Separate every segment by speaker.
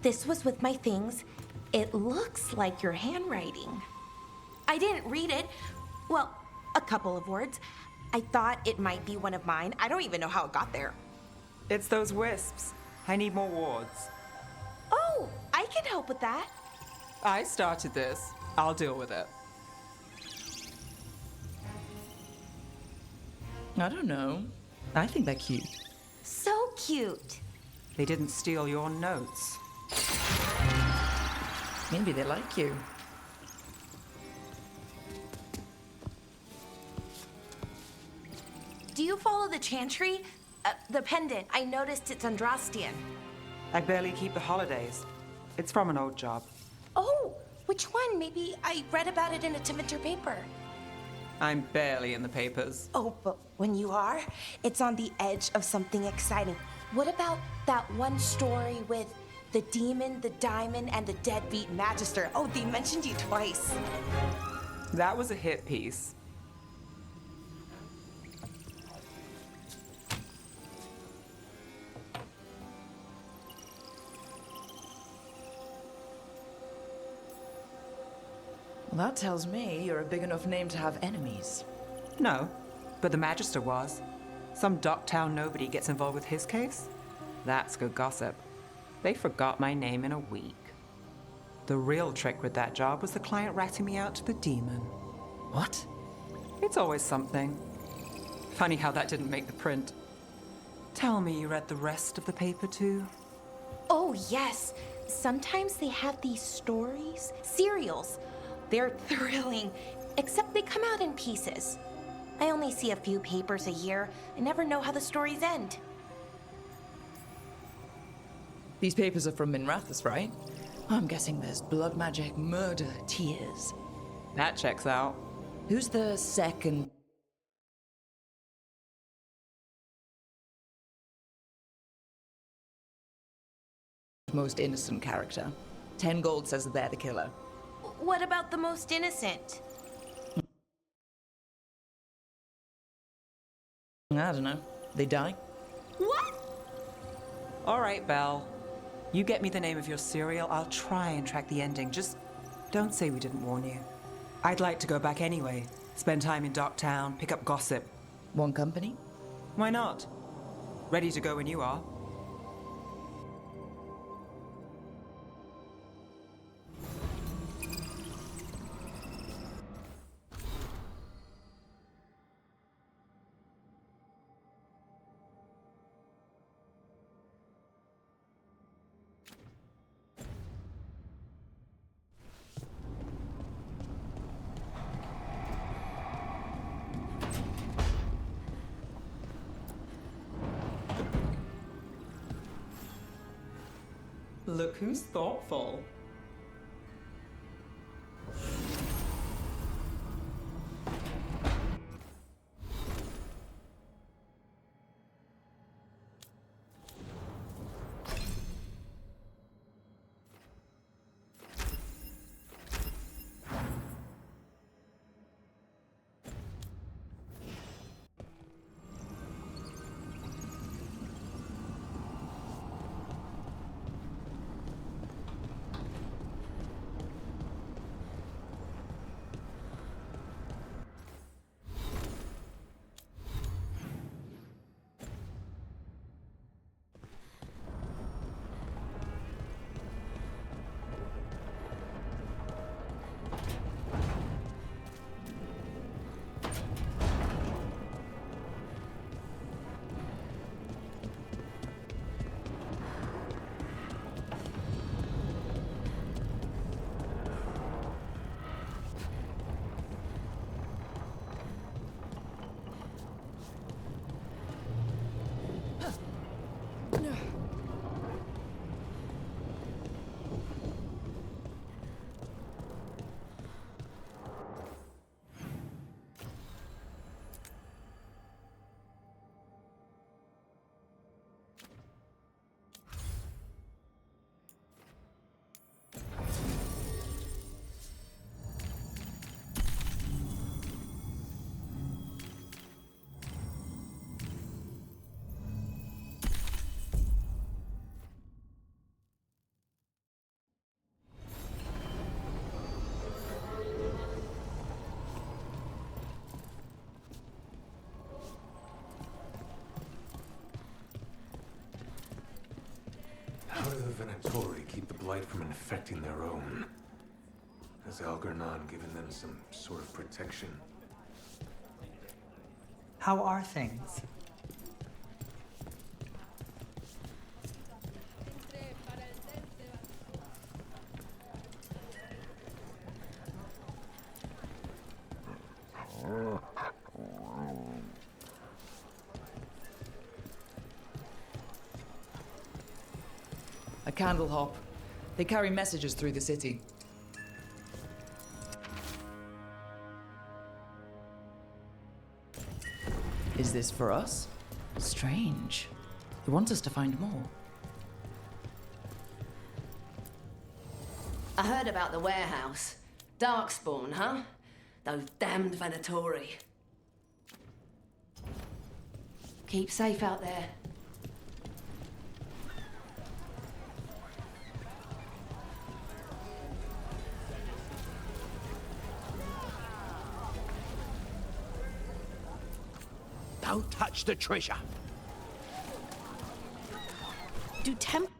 Speaker 1: This was with my things. It looks like your handwriting. I didn't read it. Well, a couple of words. I thought it might be one of mine. I don't even know how it got there.
Speaker 2: It's those wisps. I need more wards.
Speaker 1: Oh, I can help with that.
Speaker 2: I started this. I'll deal with it.
Speaker 3: I don't know. I think they're cute.
Speaker 1: So cute.
Speaker 2: They didn't steal your notes.
Speaker 3: Maybe they like you.
Speaker 1: Do you follow the chantry? The pendant. I noticed it's Andrastian.
Speaker 2: I barely keep the holidays. It's from an old job.
Speaker 1: Oh, which one? Maybe I read about it in a Timenter paper.
Speaker 2: I'm barely in the papers.
Speaker 1: Oh, but when you are, it's on the edge of something exciting. What about that one story with the demon, the diamond, and the deadbeat magister? Oh, they mentioned you twice.
Speaker 2: That was a hit piece.
Speaker 3: Well, that tells me you're a big enough name to have enemies.
Speaker 2: No, but the Magister was. Some DockTown nobody gets involved with his case? That's good gossip. They forgot my name in a week. The real trick with that job was the client ratting me out to the demon.
Speaker 3: What?
Speaker 2: It's always something. Funny how that didn't make the print. Tell me you read the rest of the paper too?
Speaker 1: Oh, yes. Sometimes they have these stories, serials. They're thrilling, except they come out in pieces. I only see a few papers a year. I never know how the stories end.
Speaker 3: These papers are from Minrathous, right? I'm guessing there's blood magic, murder, tears.
Speaker 2: That checks out.
Speaker 3: Who's the second? Most innocent character. 10 gold says that they're the killer.
Speaker 1: What about the most innocent?
Speaker 3: I don't know. They die?
Speaker 1: What?
Speaker 2: All right, Belle. You get me the name of your cereal, I'll try and track the ending. Just don't say we didn't warn you. I'd like to go back anyway. Spend time in DockTown, pick up gossip.
Speaker 3: One company?
Speaker 2: Why not? Ready to go when you are. Look who's thoughtful.
Speaker 4: Venatori keep the Blight from infecting their own? Has Algernon given them some sort of protection?
Speaker 5: How are things?
Speaker 3: A candle hop. They carry messages through the city. Is this for us? Strange. He wants us to find more.
Speaker 6: I heard about the warehouse. Darkspawn, huh? Those damned Venatori. Keep safe out there.
Speaker 7: Don't touch the treasure.
Speaker 1: Do
Speaker 8: Templars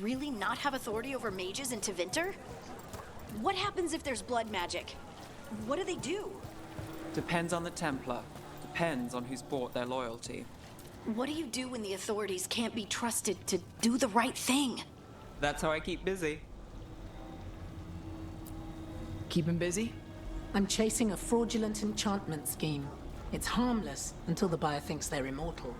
Speaker 8: really not have authority over mages in Tevinter? What happens if there's blood magic? What do they do?
Speaker 2: Depends on the Templar. Depends on who's bought their loyalty.
Speaker 8: What do you do when the authorities can't be trusted to do the right thing?
Speaker 2: That's how I keep busy.
Speaker 3: Keep him busy?
Speaker 9: I'm chasing a fraudulent enchantment scheme. It's harmless until the buyer thinks they're immortal.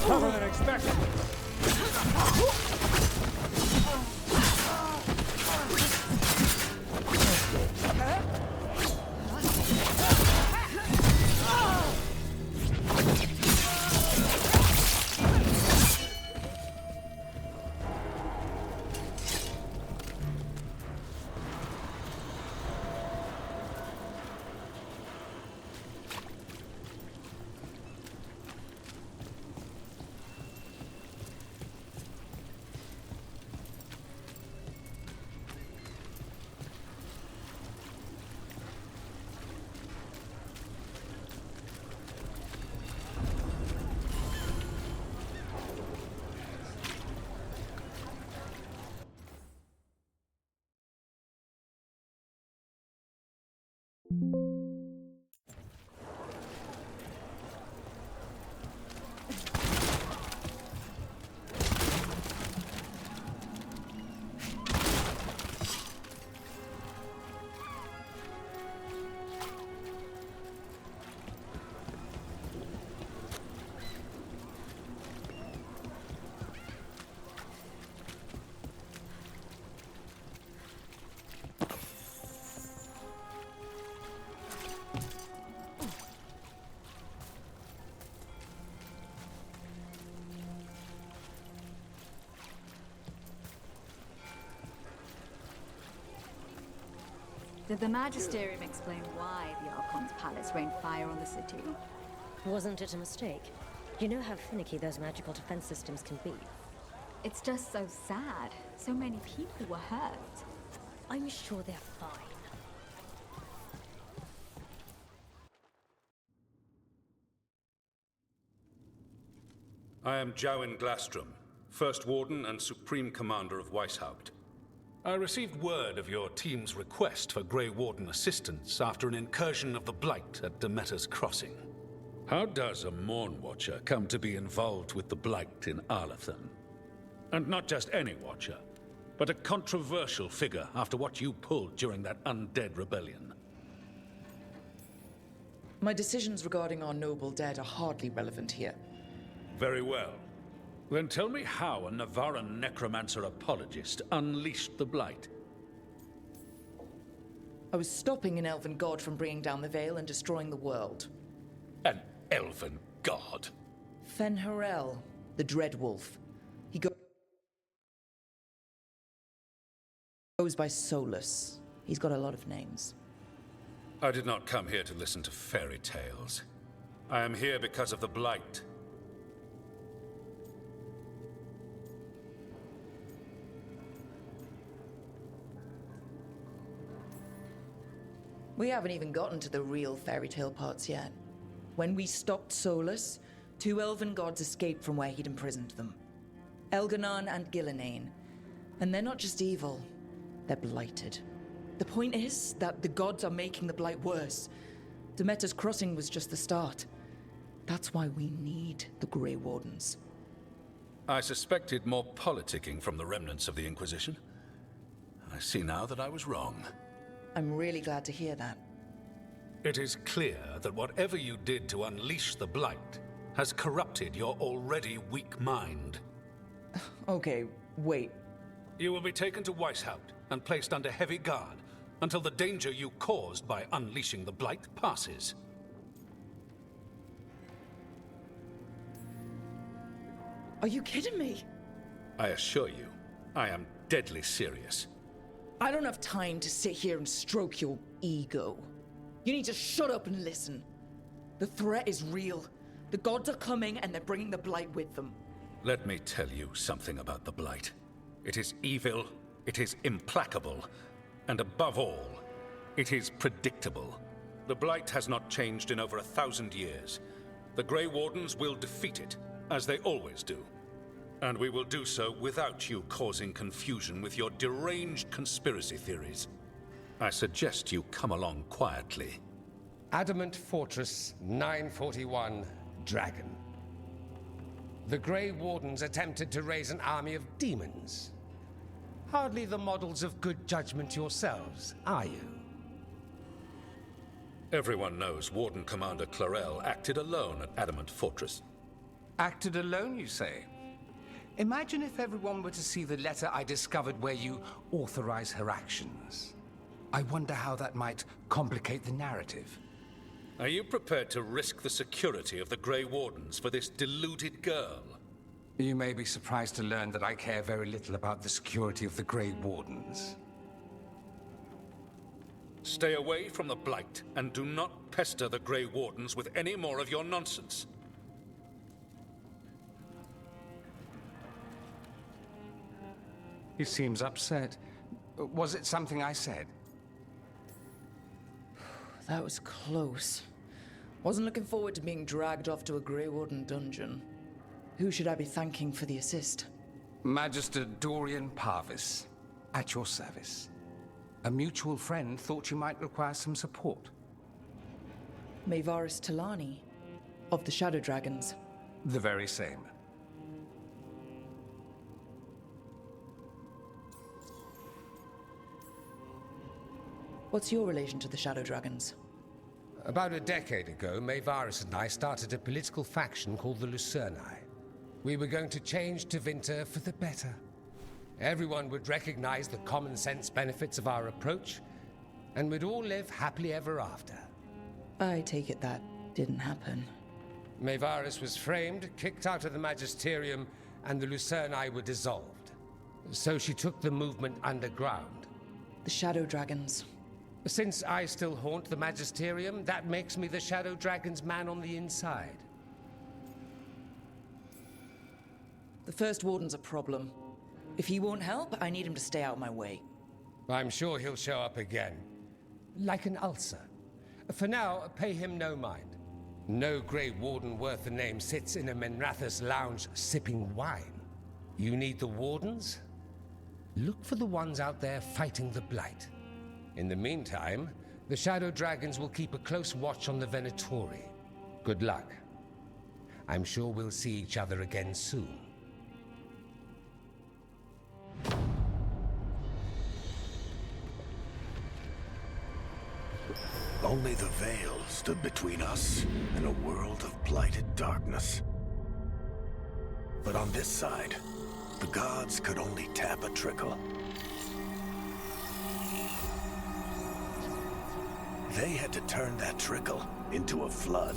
Speaker 4: Tougher than expected.
Speaker 10: Did the Magisterium explain why the Archon's palace rained fire on the city?
Speaker 11: Wasn't it a mistake? You know how finicky those magical defense systems can be.
Speaker 10: It's just so sad. So many people were hurt.
Speaker 11: I'm sure they're fine.
Speaker 12: I am Jowin Glastrom, First Warden and Supreme Commander of Weishaupt. I received word of your team's request for Grey Warden assistance after an incursion of the Blight at Demeter's Crossing. How does a Morn Watcher come to be involved with the Blight in Arlathan? And not just any Watcher, but a controversial figure after what you pulled during that undead rebellion.
Speaker 3: My decisions regarding our noble dead are hardly relevant here.
Speaker 12: Very well. Then tell me how a Navaran necromancer apologist unleashed the Blight.
Speaker 3: I was stopping an elven god from bringing down the Veil and destroying the world.
Speaker 12: An elven god?
Speaker 3: Fen'Harel, the Dreadwolf. He goes by Solus. He's got a lot of names.
Speaker 12: I did not come here to listen to fairy tales. I am here because of the Blight.
Speaker 3: We haven't even gotten to the real fairy tale parts yet. When we stopped Solus, 2 elven gods escaped from where he'd imprisoned them. Elganon and Gillenane. And they're not just evil, they're blighted. The point is that the gods are making the Blight worse. Demeter's Crossing was just the start. That's why we need the Grey Wardens.
Speaker 12: I suspected more politicking from the remnants of the Inquisition. I see now that I was wrong.
Speaker 3: I'm really glad to hear that.
Speaker 12: It is clear that whatever you did to unleash the Blight has corrupted your already weak mind.
Speaker 3: Okay, wait.
Speaker 12: You will be taken to Weishaupt and placed under heavy guard until the danger you caused by unleashing the Blight passes.
Speaker 3: Are you kidding me?
Speaker 12: I assure you, I am deadly serious.
Speaker 3: I don't have time to sit here and stroke your ego. You need to shut up and listen. The threat is real. The gods are coming and they're bringing the Blight with them.
Speaker 12: Let me tell you something about the Blight. It is evil, it is implacable, and above all, it is predictable. The Blight has not changed in over 1,000 years. The Grey Wardens will defeat it, as they always do. And we will do so without you causing confusion with your deranged conspiracy theories. I suggest you come along quietly.
Speaker 7: Adamant Fortress 941, Dragon. The Grey Wardens attempted to raise an army of demons. Hardly the models of good judgment yourselves, are you?
Speaker 12: Everyone knows Warden Commander Clarel acted alone at Adamant Fortress.
Speaker 7: Acted alone, you say? Imagine if everyone were to see the letter I discovered where you authorize her actions. I wonder how that might complicate the narrative.
Speaker 12: Are you prepared to risk the security of the Grey Wardens for this deluded girl?
Speaker 7: You may be surprised to learn that I care very little about the security of the Grey Wardens.
Speaker 12: Stay away from the Blight, and do not pester the Grey Wardens with any more of your nonsense.
Speaker 7: He seems upset. Was it something I said?
Speaker 3: That was close. Wasn't looking forward to being dragged off to a Grey Warden dungeon. Who should I be thanking for the assist?
Speaker 7: Magister Dorian Parvis, at your service. A mutual friend thought you might require some support.
Speaker 3: Maevaris Talani, of the Shadow Dragons.
Speaker 7: The very same.
Speaker 3: What's your relation to the Shadow Dragons?
Speaker 7: About a decade ago, Maevaris and I started a political faction called the Lucerni. We were going to change Tevinter for the better. Everyone would recognize the common sense benefits of our approach, and we'd all live happily ever after.
Speaker 3: I take it that didn't happen.
Speaker 7: Maevaris was framed, kicked out of the Magisterium, and the Lucerni were dissolved. So she took the movement underground.
Speaker 3: The Shadow Dragons.
Speaker 7: Since I still haunt the Magisterium, that makes me the Shadow Dragon's man on the inside.
Speaker 3: The First Warden's a problem. If he won't help, I need him to stay out of my way.
Speaker 7: I'm sure he'll show up again. Like an ulcer. For now, pay him no mind. No Grey Warden worth the name sits in a Minrathous lounge sipping wine. You need the Wardens? Look for the ones out there fighting the Blight. In the meantime, the Shadow Dragons will keep a close watch on the Venatori. Good luck. I'm sure we'll see each other again soon.
Speaker 13: Only the Veil stood between us and a world of blighted darkness. But on this side, the gods could only tap a trickle. They had to turn that trickle into a flood.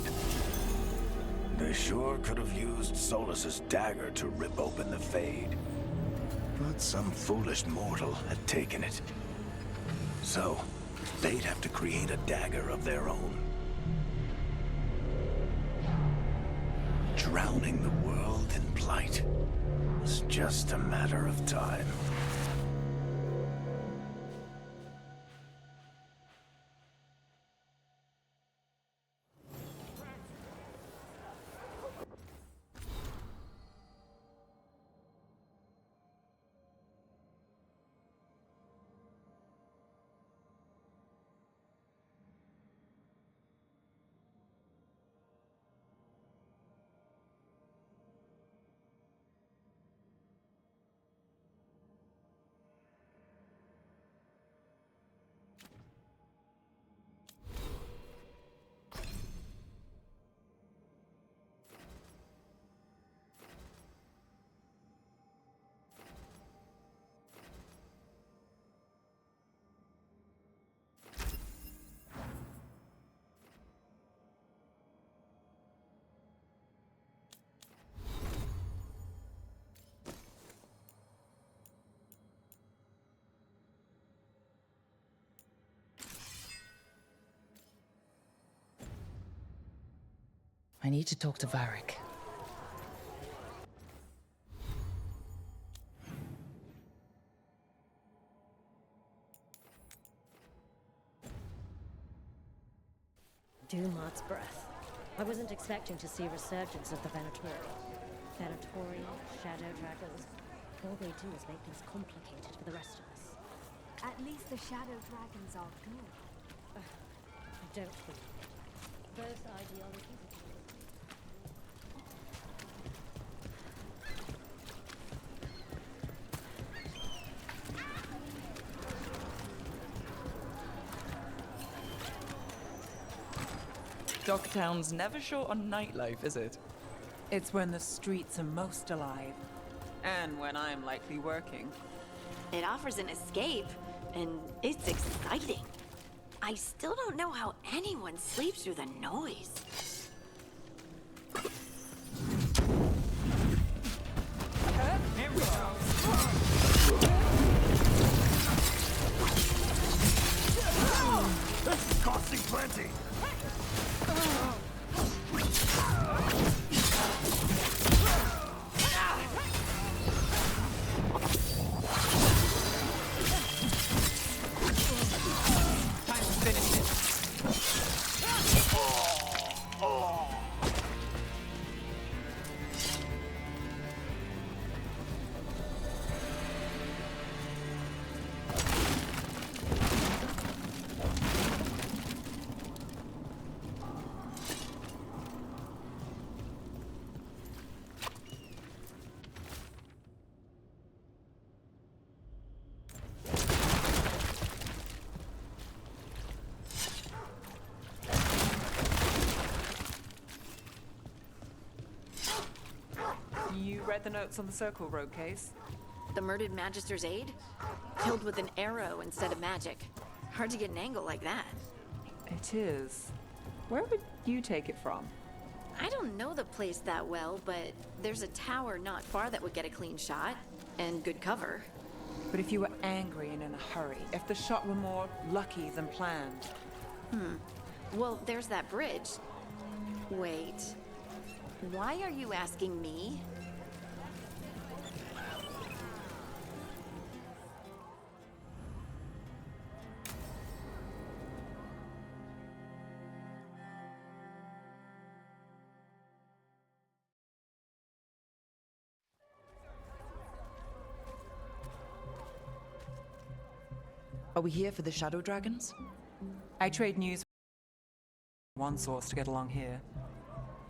Speaker 13: They sure could have used Solus's dagger to rip open the Fade. But some foolish mortal had taken it. So, they'd have to create a dagger of their own. Drowning the world in blight was just a matter of time.
Speaker 3: I need to talk to Varric.
Speaker 11: Dumart's breath. I wasn't expecting to see a resurgence of the Venatori. Venatori, shadow dragons. All they do is make things complicated for the rest of us.
Speaker 10: At least the shadow dragons are good.
Speaker 11: I don't believe it. Both ideologies are
Speaker 3: DockTown's never short on nightlife, is it?
Speaker 2: It's when the streets are most alive. And when I'm likely working.
Speaker 8: It offers an escape, and it's exciting. I still don't know how anyone sleeps through the noise.
Speaker 2: Here we go.
Speaker 13: This is costing plenty!
Speaker 2: You read the notes on the Circle Road case?
Speaker 8: The murdered Magister's aide? Killed with an arrow instead of magic. Hard to get an angle like that.
Speaker 2: It is. Where would you take it from?
Speaker 8: I don't know the place that well, but there's a tower not far that would get a clean shot. And good cover.
Speaker 2: But if you were angry and in a hurry, if the shot were more lucky than planned.
Speaker 8: Well, there's that bridge. Wait. Why are you asking me?
Speaker 3: Are we here for the shadow dragons?
Speaker 2: I trade news with one source to get along here.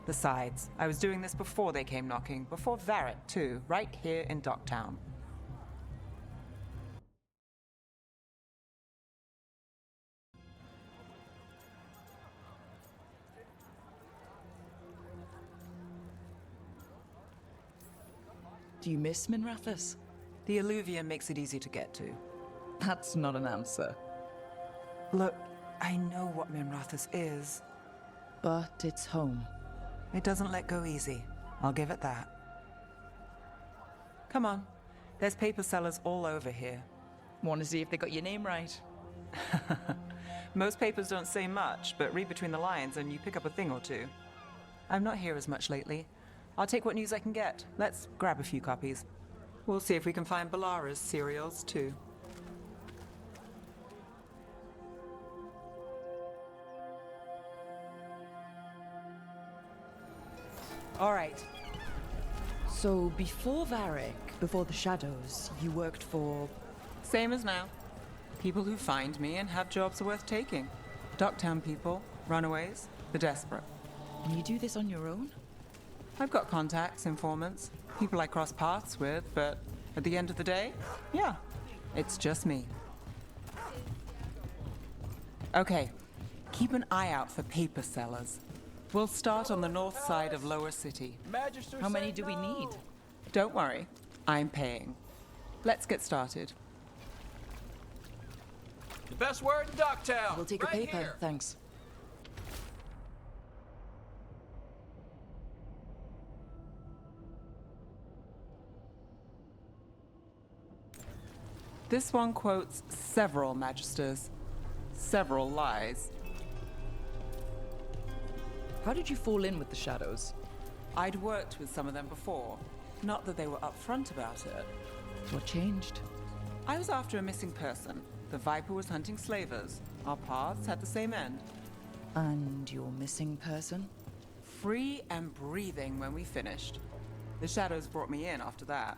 Speaker 2: Besides, I was doing this before they came knocking, before Varric too, right here in DockTown.
Speaker 3: Do you miss Minrathous?
Speaker 2: The alluvium makes it easy to get to.
Speaker 3: That's not an answer.
Speaker 2: Look, I know what Minrathous is.
Speaker 3: But it's home.
Speaker 2: It doesn't let go easy. I'll give it that. Come on. There's paper sellers all over here.
Speaker 3: Want to see if they got your name right?
Speaker 2: Most papers don't say much, but read between the lines and you pick up a thing or two. I'm not here as much lately. I'll take what news I can get. Let's grab a few copies. We'll see if we can find Balara's serials, too. All right.
Speaker 3: So before Varric, before the Shadows, you worked for...
Speaker 2: Same as now. People who find me and have jobs worth taking. DockTown people, runaways, the desperate.
Speaker 3: And you do this on your own?
Speaker 2: I've got contacts, informants, people I cross paths with, but at the end of the day, yeah, it's just me. Okay, keep an eye out for paper sellers. We'll start on the north side of Lower City.
Speaker 3: How many do we need?
Speaker 2: Don't worry, I'm paying. Let's get started.
Speaker 14: The best word in DockTown.
Speaker 3: We'll take a paper, here. Thanks.
Speaker 2: This one quotes several magisters, several lies.
Speaker 3: How did you fall in with the Shadows?
Speaker 2: I'd worked with some of them before. Not that they were upfront about it.
Speaker 3: What changed?
Speaker 2: I was after a missing person. The Viper was hunting slavers. Our paths had the same end.
Speaker 3: And your missing person?
Speaker 2: Free and breathing when we finished. The Shadows brought me in after that.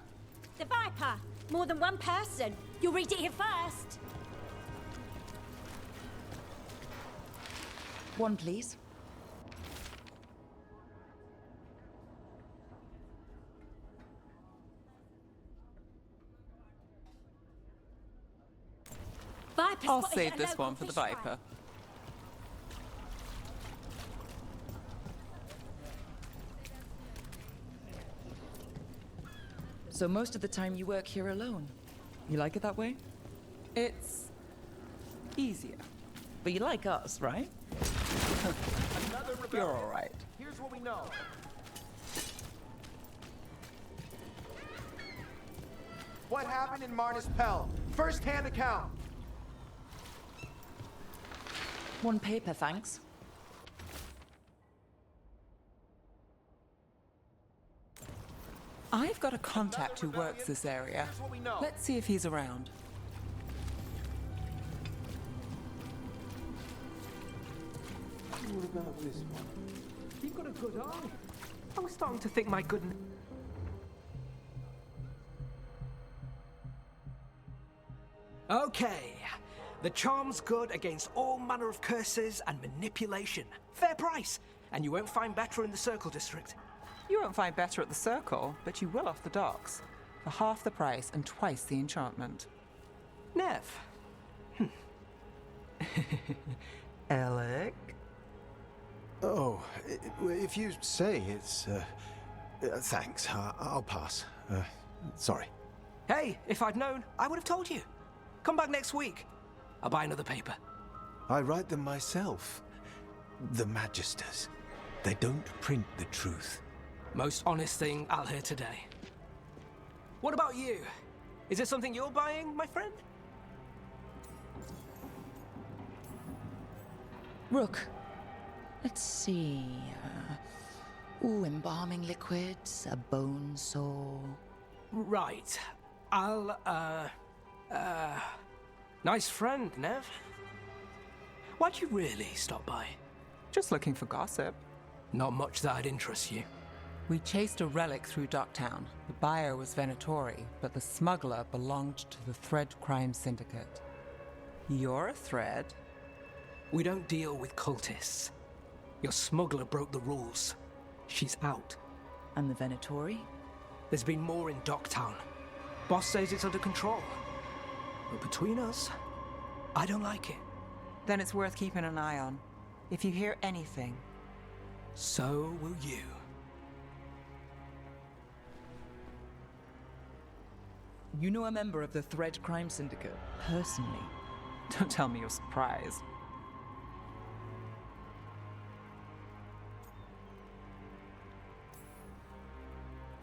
Speaker 11: The Viper! More than one person! You'll read it here first!
Speaker 3: One, please.
Speaker 11: Viper's
Speaker 2: I'll
Speaker 11: spotted
Speaker 2: save
Speaker 11: at a
Speaker 2: this
Speaker 11: local
Speaker 2: one for the
Speaker 11: fish fry.
Speaker 2: Viper.
Speaker 3: So most of the time you work here alone. You like it that way?
Speaker 2: It's easier.
Speaker 3: But you like us, right?
Speaker 2: You're all right.
Speaker 14: Here's what we know. What happened in Marnus Pell? First-hand account.
Speaker 3: One paper, thanks.
Speaker 2: I've got a contact who works this area. Let's see if he's around.
Speaker 15: What about this one? You've got a good eye. I was starting to think my goodness. Okay. The charm's good against all manner of curses and manipulation. Fair price. And you won't find better in the Circle District.
Speaker 2: You won't find better at the Circle, but you will off the docks. For half the price and twice the enchantment.
Speaker 15: Nev.
Speaker 2: Alec?
Speaker 4: Oh, if you say it's... thanks. I'll pass. Sorry.
Speaker 15: Hey, if I'd known, I would have told you. Come back next week. I'll buy another paper.
Speaker 4: I write them myself. The Magisters. They don't print the truth.
Speaker 15: Most honest thing I'll hear today. What about you? Is it something you're buying, my friend?
Speaker 3: Rook. Let's see. Embalming liquids, a bone saw.
Speaker 15: Right. I'll, nice friend, Nev. Why'd you really stop by?
Speaker 2: Just looking for gossip.
Speaker 15: Not much that'd interest you.
Speaker 2: We chased a relic through DockTown. The buyer was Venatori, but the smuggler belonged to the Thread Crime Syndicate. You're a thread?
Speaker 15: We don't deal with cultists. Your smuggler broke the rules. She's out.
Speaker 3: And the Venatori?
Speaker 15: There's been more in DockTown. Boss says it's under control. But between us, I don't like it.
Speaker 2: Then it's worth keeping an eye on. If you hear anything.
Speaker 15: So will you.
Speaker 3: You know a member of the Thread Crime Syndicate, personally?
Speaker 2: Don't tell me you're surprised.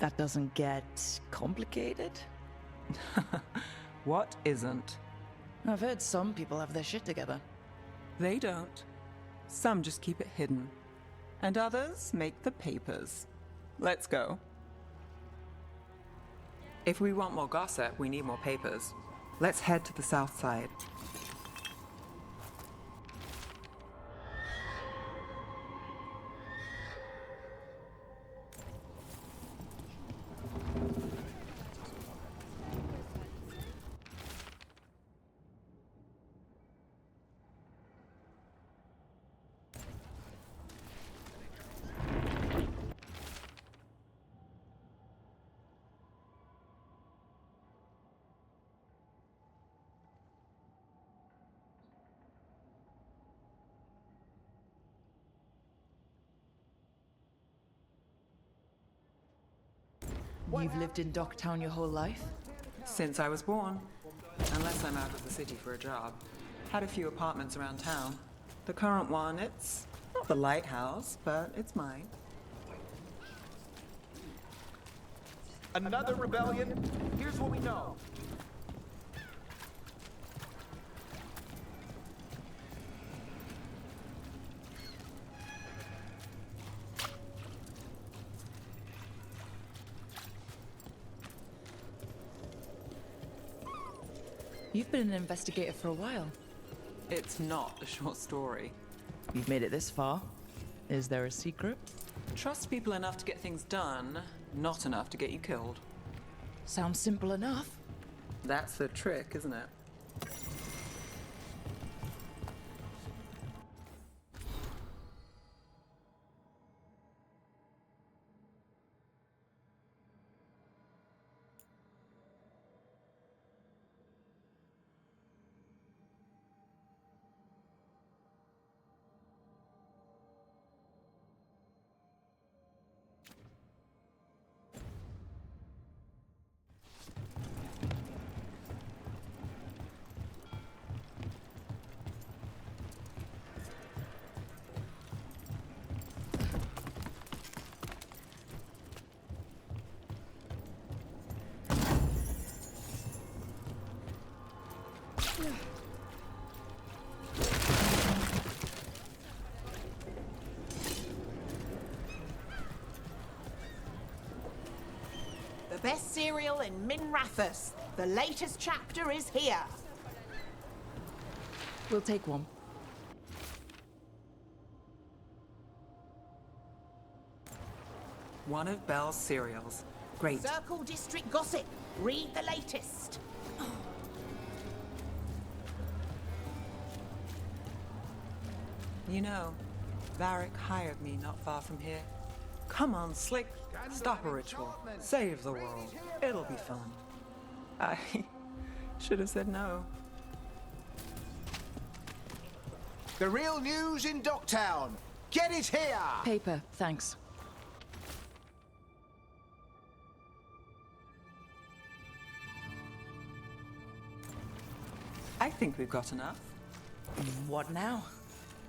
Speaker 3: That doesn't get complicated?
Speaker 2: What isn't?
Speaker 3: I've heard some people have their shit together.
Speaker 2: They don't. Some just keep it hidden. And others make the papers. Let's go. If we want more gossip, we need more papers. Let's head to the south side.
Speaker 3: You've lived in DockTown your whole life?
Speaker 2: Since I was born. Unless I'm out of the city for a job. Had a few apartments around town. The current one, it's not the lighthouse, but it's mine.
Speaker 14: Another rebellion? Here's what we know.
Speaker 3: You've been an investigator for a while.
Speaker 2: It's not a short story.
Speaker 3: You've made it this far. Is there a secret?
Speaker 2: Trust people enough to get things done, not enough to get you killed.
Speaker 3: Sounds simple enough.
Speaker 2: That's the trick, isn't it?
Speaker 16: The best cereal in Minrathous. The latest chapter is here.
Speaker 3: We'll take one.
Speaker 2: One of Belle's cereals. Great.
Speaker 16: Circle District Gossip. Read the latest.
Speaker 2: You know, Varric hired me not far from here. Come on, Slick. Stop a ritual. Save the world. It'll be fun. I should have said no.
Speaker 14: The real news in DockTown. Get it here!
Speaker 3: Paper, thanks.
Speaker 2: I think we've got enough.
Speaker 3: What now?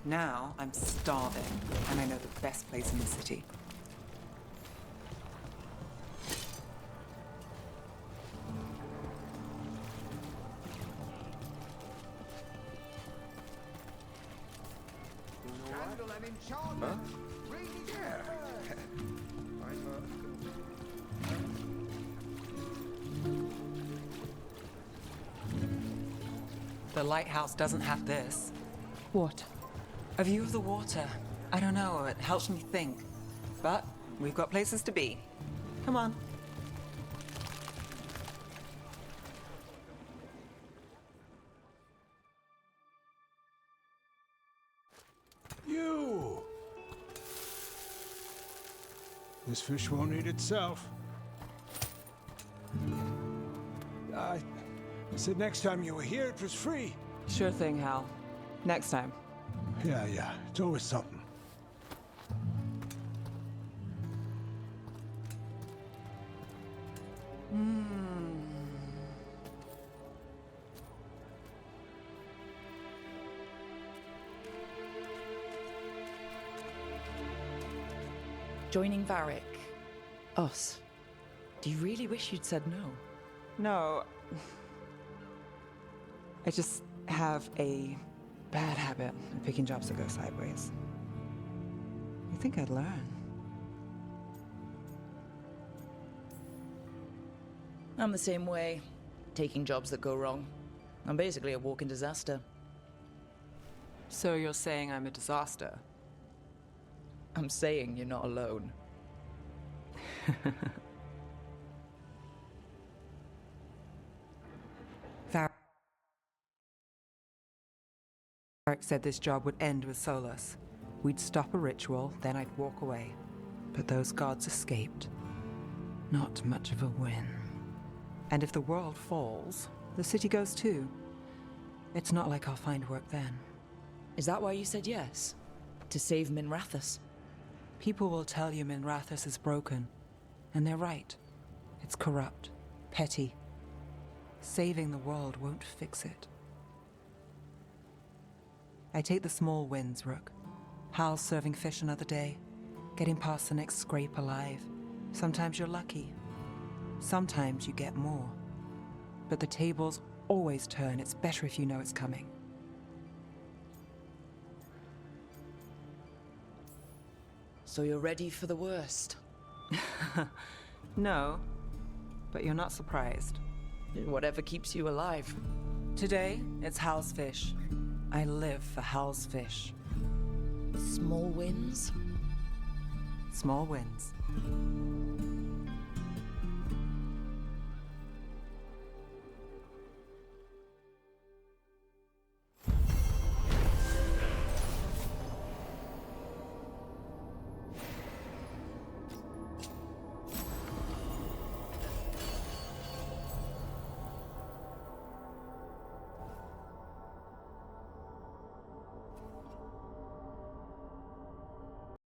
Speaker 2: Now I'm starving, and I know the best place in the city.
Speaker 14: Scandal and enchantment. Yeah.
Speaker 2: The lighthouse doesn't have this.
Speaker 3: What?
Speaker 2: A view of the water. I don't know, it helps me think. But we've got places to be. Come on.
Speaker 17: You! This fish won't eat itself. I said next time you were here, it was free.
Speaker 2: Sure thing, Hal. Next time.
Speaker 17: Yeah. It's always something.
Speaker 3: Joining Varric. Us. Do you really wish you'd said no?
Speaker 2: No. I just have a bad habit of picking jobs that go sideways. You think I'd learn?
Speaker 3: I'm the same way. Taking jobs that go wrong. I'm basically a walking disaster.
Speaker 2: So you're saying I'm a disaster?
Speaker 3: I'm saying you're not alone.
Speaker 2: Varric said this job would end with Solus. We'd stop a ritual, then I'd walk away. But those gods escaped. Not much of a win. And if the world falls, the city goes too. It's not like I'll find work then.
Speaker 3: Is that why you said yes? To save Minrathous?
Speaker 2: People will tell you Minrathous is broken. And they're right. It's corrupt, petty. Saving the world won't fix it. I take the small wins, Rook. Hal's serving fish another day, getting past the next scrape alive. Sometimes you're lucky. Sometimes you get more. But the tables always turn. It's better if you know it's coming.
Speaker 3: So you're ready for the worst?
Speaker 2: No, but you're not surprised.
Speaker 3: Whatever keeps you alive.
Speaker 2: Today, it's Hal's fish. I live for Hal's fish.
Speaker 3: Small wins?
Speaker 2: Small wins.